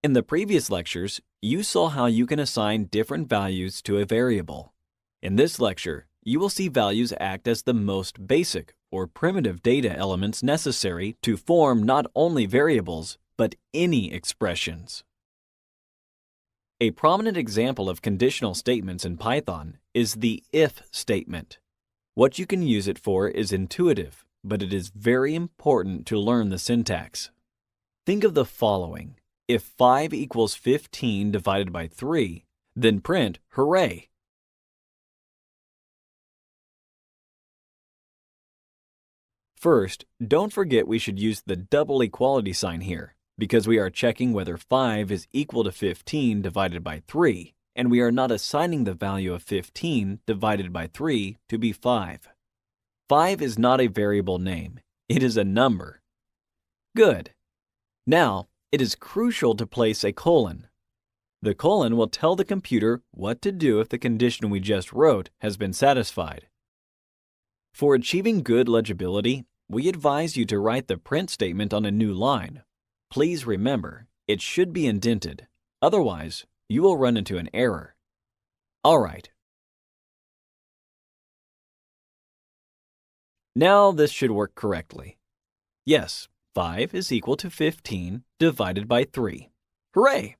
In the previous lectures, you saw how you can assign different values to a variable. In this lecture, you will see values act as the most basic or primitive data elements necessary to form not only variables, but any expressions. A prominent example of conditional statements in Python is the if statement. What you can use it for is intuitive, but it is very important to learn the syntax. Think of the following. If 5 equals 15 divided by 3, then print hooray. First, don't forget we should use the double equality sign here, because we are checking whether 5 is equal to 15 divided by 3, and we are not assigning the value of 15 divided by 3 to be 5. 5 is not a variable name. It is a number. Good. Now, it is crucial to place a colon. The colon will tell the computer what to do if the condition we just wrote has been satisfied. For achieving good legibility, we advise you to write the print statement on a new line. Please remember, it should be indented. Otherwise, you will run into an error. All right. Now this should work correctly. Yes, 5 is equal to 15 divided by 3. Hooray!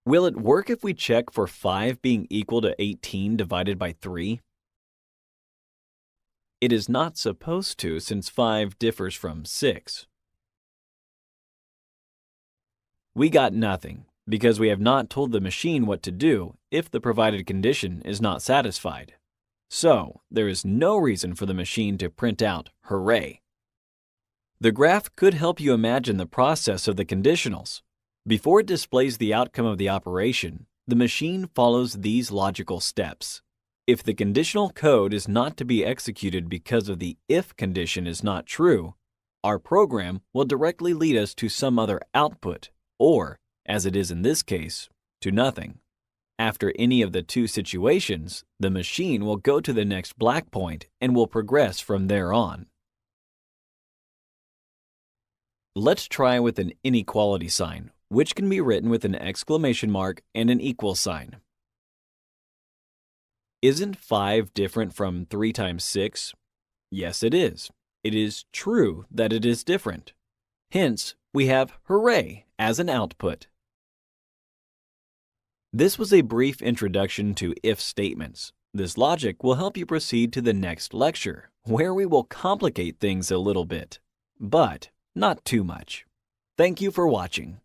Will it work if we check for 5 being equal to 18 divided by 3? It is not supposed to since 5 differs from 6. We got nothing because we have not told the machine what to do if the provided condition is not satisfied. So, there is no reason for the machine to print out hooray. The graph could help you imagine the process of the conditionals. Before it displays the outcome of the operation, the machine follows these logical steps. If the conditional code is not to be executed because of the if condition is not true, our program will directly lead us to some other output, or, as it is in this case, to nothing. After any of the two situations, the machine will go to the next black point and will progress from there on. Let's try with an inequality sign, which can be written with an exclamation mark and an equal sign. Isn't 5 different from 3 times 6? Yes, it is. It is true that it is different. Hence, we have hooray as an output. This was a brief introduction to if statements. This logic will help you proceed to the next lecture, where we will complicate things a little bit, but not too much. Thank you for watching.